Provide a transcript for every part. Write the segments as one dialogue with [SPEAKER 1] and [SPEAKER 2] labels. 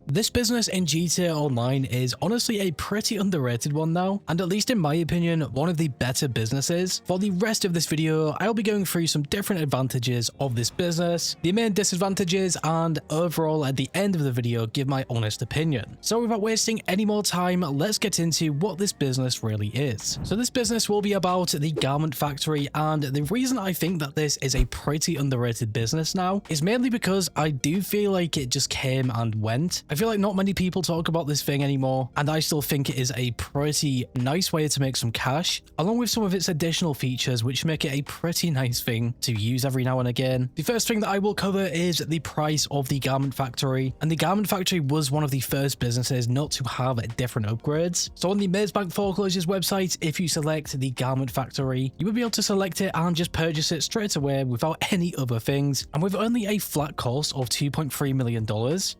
[SPEAKER 1] This business in GTA Online is honestly a pretty underrated one now, and at least in my opinion, one of the better businesses. For the rest of this video, I'll be going through some different advantages of this business, the main disadvantages, and overall at the end of the video, give my honest opinion. So without wasting any more time, let's get into what this business really is. So this business will be about the garment factory, and the reason I think that this is a pretty underrated business now is mainly because I do feel like it just came and went. I feel like not many people talk about this thing anymore, and I still think it is a pretty nice way to make some cash, along with some of its additional features which make it a pretty nice thing to use every now and again. The first thing that I will cover is the price of the garment factory, and the garment factory was one of the first businesses not to have different upgrades. So on the Mazebank Foreclosures website, if you select the garment factory, you will be able to select it and just purchase it straight away without any other things, and with only a flat cost of $2.3 million,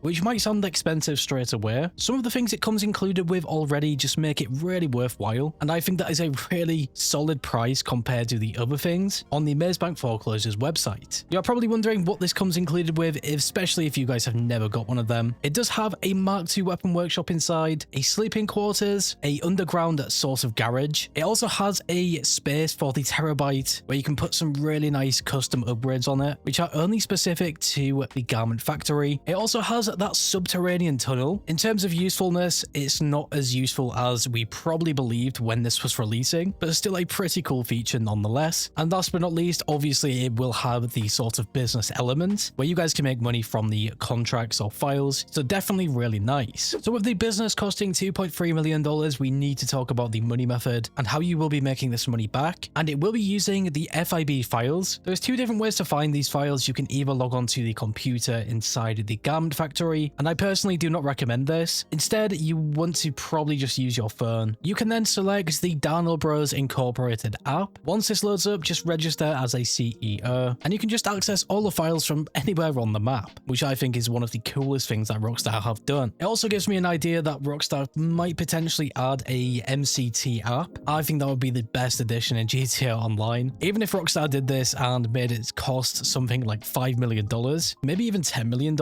[SPEAKER 1] which might sound expensive straight away. Some of the things it comes included with already just make it really worthwhile, and I think that is a really solid price compared to the other things on the Mazebank Foreclosures website. You're probably wondering what this comes included with, especially if you guys have never got one of them. It does have a Mark II weapon workshop inside, a sleeping quarters, a underground sort of garage. It also has a space for the terabyte where you can put some really nice custom upgrades on it, which are only specific to the garment factory. It also has that subterranean tunnel. In terms of usefulness, it's not as useful as we probably believed when this was releasing, but it's still a pretty cool feature nonetheless. And last but not least, obviously it will have the sort of business element where you guys can make money from the contracts or files, so definitely really nice. So with the business costing $2.3 million, we need to talk about the money method and how you will be making this money back, and it will be using the FIB files. There's two different ways to find these files. You can either log onto the computer inside the garment factory, and I personally do not recommend this. Instead, you want to probably just use your phone. You can then select the Darnell Bros Incorporated app. Once this loads up, just register as a CEO, and you can just access all the files from anywhere on the map, which I think is one of the coolest things that Rockstar have done. It also gives me an idea that Rockstar might potentially add a MCT app. I think that would be the best addition in GTA Online. Even if Rockstar did this and made it cost something like $5 million, maybe even $10 million,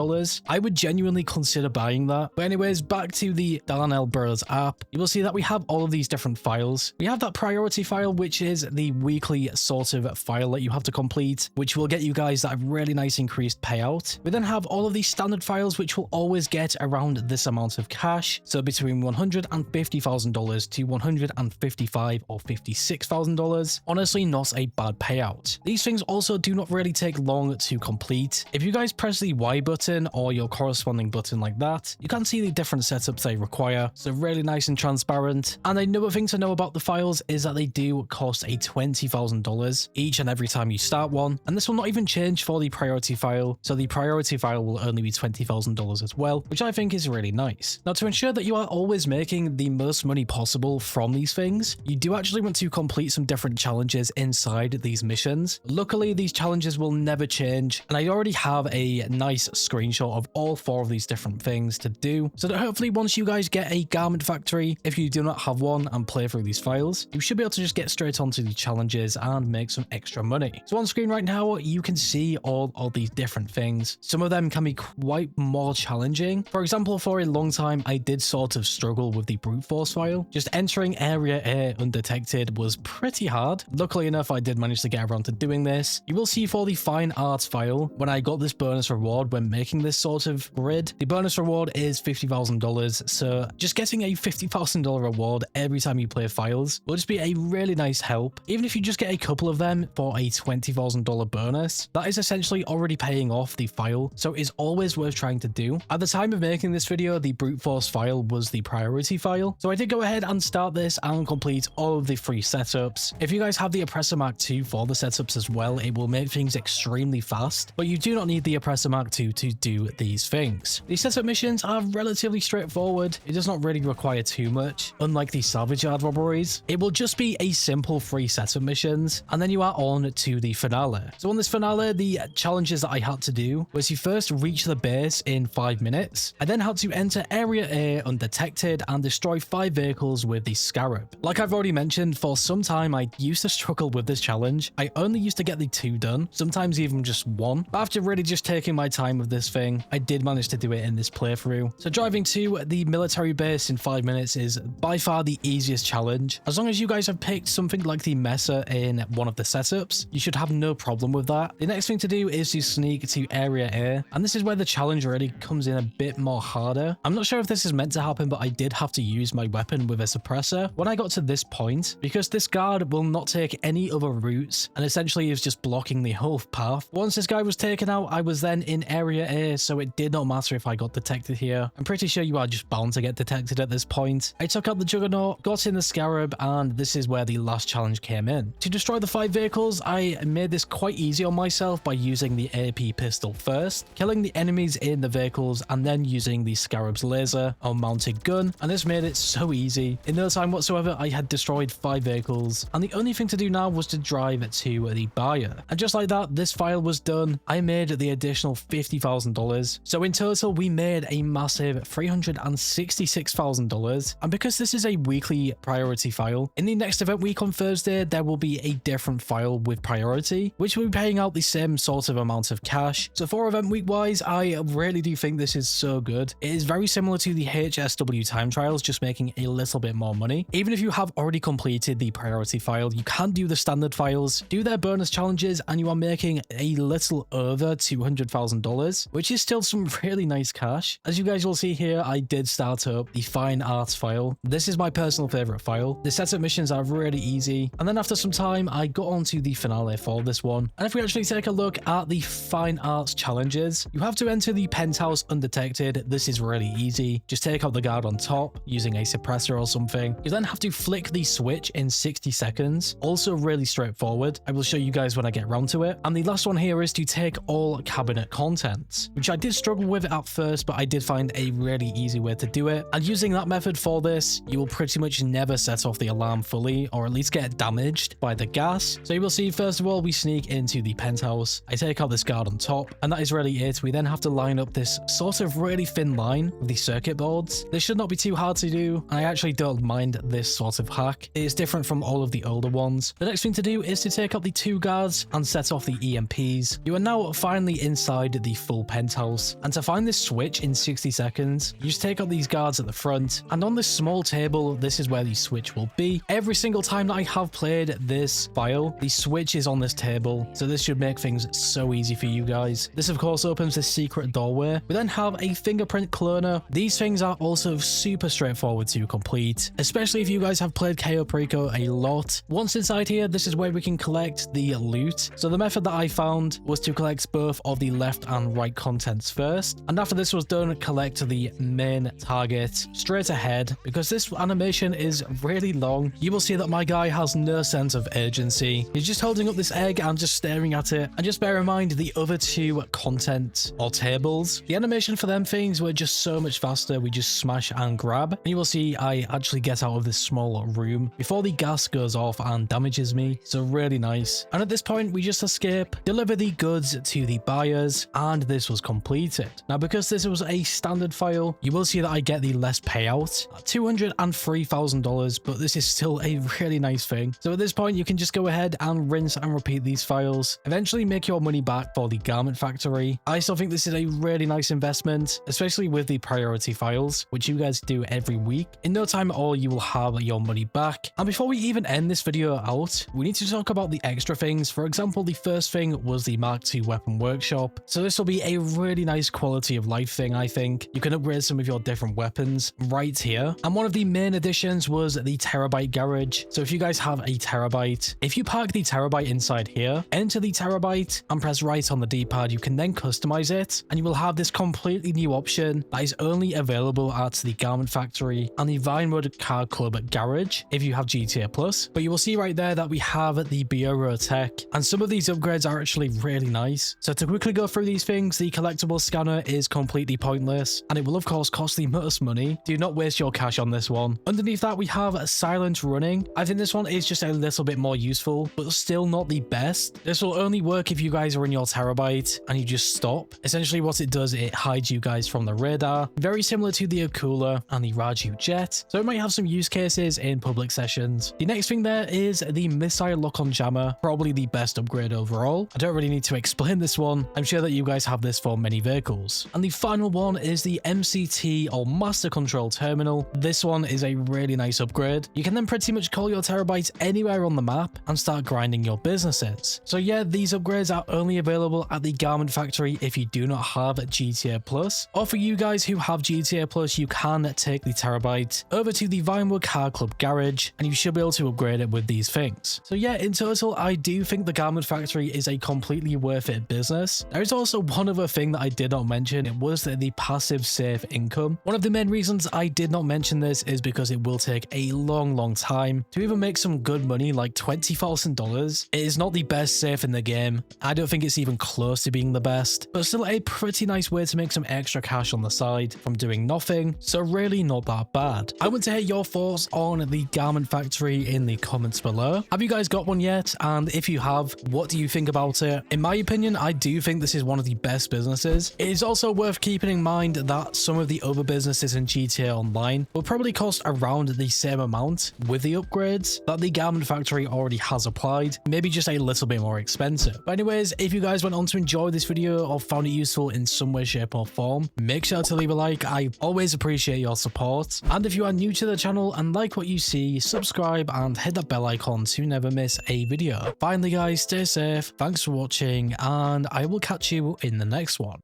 [SPEAKER 1] I would genuinely consider buying that. But anyways, back to the Darnell Bros app, you will see that we have all of these different files. We have that priority file, which is the weekly sort of file that you have to complete, which will get you guys that really nice increased payout. We then have all of these standard files, which will always get around this amount of cash, so between $150,000 to $155,000 or $56,000. Honestly, not a bad payout. These things also do not really take long to complete. If you guys press the Y button or your corresponding button like that, you can see the different setups they require, so really nice and transparent. And another thing to know about the files is that they do cost a $20,000 each and every time you start one, and this will not even change for the priority file, so the priority file will only be $20,000 as well, which I think is really nice. Now, to ensure that you are always making the most money possible from these things, you do actually want to complete some different challenges inside these missions. Luckily, these challenges will never change, and I already have a nice screenshot of all four of these different things to do, so that hopefully once you guys get a garment factory, if you do not have one, and play through these files, you should be able to just get straight onto the challenges and make some extra money. So on screen right now, you can see all of these different things. Some of them can be quite more challenging. For example, for a long time, I did sort of struggle with the brute force file. Just entering area A undetected was pretty hard. Luckily enough, I did manage to get around to doing this. You will see for the fine arts file, when I got this bonus reward when making this sort of grid, the bonus reward is $50,000, so just getting a $50,000 reward every time you play files will just be a really nice help. Even if you just get a couple of them for a $20,000 bonus, that is essentially already paying off the file, so it's always worth trying to do. At the time of making this video, the brute force file was the priority file, so I did go ahead and start this and complete all of the free setups. If you guys have the Oppressor Mark II for the setups as well, it will make things extremely fast, but you do not need the Oppressor Mark II to do these things. The setup missions are relatively straightforward. It does not really require too much. Unlike the salvage yard robberies, it will just be a simple free setup missions, and then you are on to the finale. So on this finale, the challenges that I had to do was to first reach the base in 5 minutes. I then had to enter area A undetected and destroy 5 vehicles with the Scarab. Like I've already mentioned, for some time I used to struggle with this challenge. I only used to get the 2 done, sometimes even just 1. But after really just taking my time with this thing, I did manage to do it in this playthrough. So driving to the military base in 5 minutes is by far the easiest challenge. As long as you guys have picked something like the Messer in one of the setups, you should have no problem with that. The next thing to do is to sneak to Area A, and this is where the challenge really comes in a bit more harder. I'm not sure if this is meant to happen, but I did have to use my weapon with a suppressor when I got to this point, because this guard will not take any other routes and essentially is just blocking the whole path. Once this guy was taken out, I was then in Area A, so it did not matter if I got detected here. I'm pretty sure you are just bound to get detected at this point. I took out the Juggernaut, got in the Scarab, and this is where the last challenge came in. To destroy the 5 vehicles, I made this quite easy on myself by using the AP pistol first, killing the enemies in the vehicles, and then using the Scarab's laser or mounted gun, and this made it so easy. In no time whatsoever, I had destroyed 5 vehicles, and the only thing to do now was to drive to the buyer. And just like that, this file was done. I made the additional $50,000. So in total, we made a massive $366,000. And because this is a weekly priority file, in the next event week on Thursday, there will be a different file with priority, which will be paying out the same sort of amount of cash. So for event week wise, I really do think this is so good. It is very similar to the HSW time trials, just making a little bit more money. Even if you have already completed the priority file, you can do the standard files, do their bonus challenges, and you are making a little over $200,000, which is still some really nice cash. As you guys will see here, I did start up the fine arts file. This is my personal favorite file. The setup missions are really easy, and then after some time, I got onto the finale for this one. And if we actually take a look at the fine arts challenges, you have to enter the penthouse undetected. This is really easy. Just take out the guard on top using a suppressor or something. You then have to flick the switch in 60 seconds. Also really straightforward. I will show you guys when I get around to it. And the last one here is to take all cabinet contents, which I did struggle with at first, but I did find a really easy way to do it. And using that method for this, you will pretty much never set off the alarm fully, or at least get damaged by the gas. So you will see, first of all, we sneak into the penthouse. I take out this guard on top, and that is really it. We then have to line up this sort of really thin line with the circuit boards. This should not be too hard to do, and I actually don't mind this sort of hack. It is different from all of the older ones. The next thing to do is to take out the 2 guards and set off the EMPs. You are now finally inside the full penthouse, and to find this switch in 60 seconds, you just take out these guards at the front, and on this small table, this is where the switch will be. Every single time that I have played this file, the switch is on this table, so this should make things so easy for you guys. This of course opens this secret doorway. We then have a fingerprint cloner. These things are also super straightforward to complete, especially if you guys have played KO Preco a lot. Once inside here, this is where we can collect the loot. So the method that I found was to collect both of the left and right contents first, and after this was done, collect the main target straight ahead. Because this animation is really long, you will see that my guy has no sense of urgency. He's just holding up this egg and just staring at it. And just bear in mind, the other 2 content or tables, the animation for them things were just so much faster. We just smash and grab, and you will see I actually get out of this small room before the gas goes off and damages me. So really nice. And at this point, we just escape, deliver the goods to the buyers, and this was completed. Now, because this was a standard file, you will see that I get the less payout, $203,000, but this is still a really nice thing. So at this point, you can just go ahead and rinse and repeat these files, eventually make your money back for the garment factory. I still think this is a really nice investment, especially with the priority files, which you guys do every week. In no time at all, you will have your money back. And before we even end this video out, we need to talk about the extra things. For example, the first thing was the Mark II weapon workshop. So this will be a really nice quality of life thing, I think. You can upgrade some of your different weapons right here. And one of the main additions was the terabyte garage. So if you guys have a terabyte, if you park the terabyte inside here, enter the terabyte and press right on the D-pad, you can then customize it, and you will have this completely new option that is only available at the garment factory and the Vinewood Car Club garage if you have GTA Plus. But you will see right there that we have the Bureau Tech, and some of these upgrades are actually really nice. So to quickly go through these things, the collectible scanner is completely pointless, and it will of course cost the most money. Do not waste your cash on this one. Underneath that, we have silent running. I think this one is just a little bit more useful, but still not the best. This will only work if you guys are in your terabyte and you just stop. Essentially what it does, it hides you guys from the radar, very similar to the Akula and the Raju Jet, so it might have some use cases in public sessions. The next thing there is the missile lock-on jammer, probably the best upgrade overall. I don't really need to explain this one. I'm sure that you guys have this for many vehicles. And the final final one is the MCT or Master Control Terminal. This one is a really nice upgrade. You can then pretty much call your terabytes anywhere on the map and start grinding your businesses. So yeah, these upgrades are only available at the Garment Factory if you do not have GTA Plus, or for you guys who have GTA Plus, you can take the terabyte over to the Vinewood Car Club garage and you should be able to upgrade it with these things. So yeah, in total, I do think the Garment Factory is a completely worth it business. There is also one other thing that I did not mention. It was the passive safe income. One of the main reasons I did not mention this is because it will take a long time to even make some good money, like $20,000. It is not the best safe in the game. I don't think it's even close to being the best, but still a pretty nice way to make some extra cash on the side from doing nothing, so really not that bad. I want to hear your thoughts on the Garment Factory in the comments below. Have you guys got one yet? And if you have, what do you think about it? In my opinion, I do think this is one of the best businesses. It is also worth keeping in mind that some of the other businesses in GTA Online will probably cost around the same amount with the upgrades that the Garment Factory already has applied, maybe just a little bit more expensive. But anyways, if you guys went on to enjoy this video or found it useful in some way, shape or form, make sure to leave a like. I always appreciate your support. And if you are new to the channel and like what you see, subscribe and hit that bell icon to never miss a video. Finally guys, stay safe, thanks for watching, and I will catch you in the next one.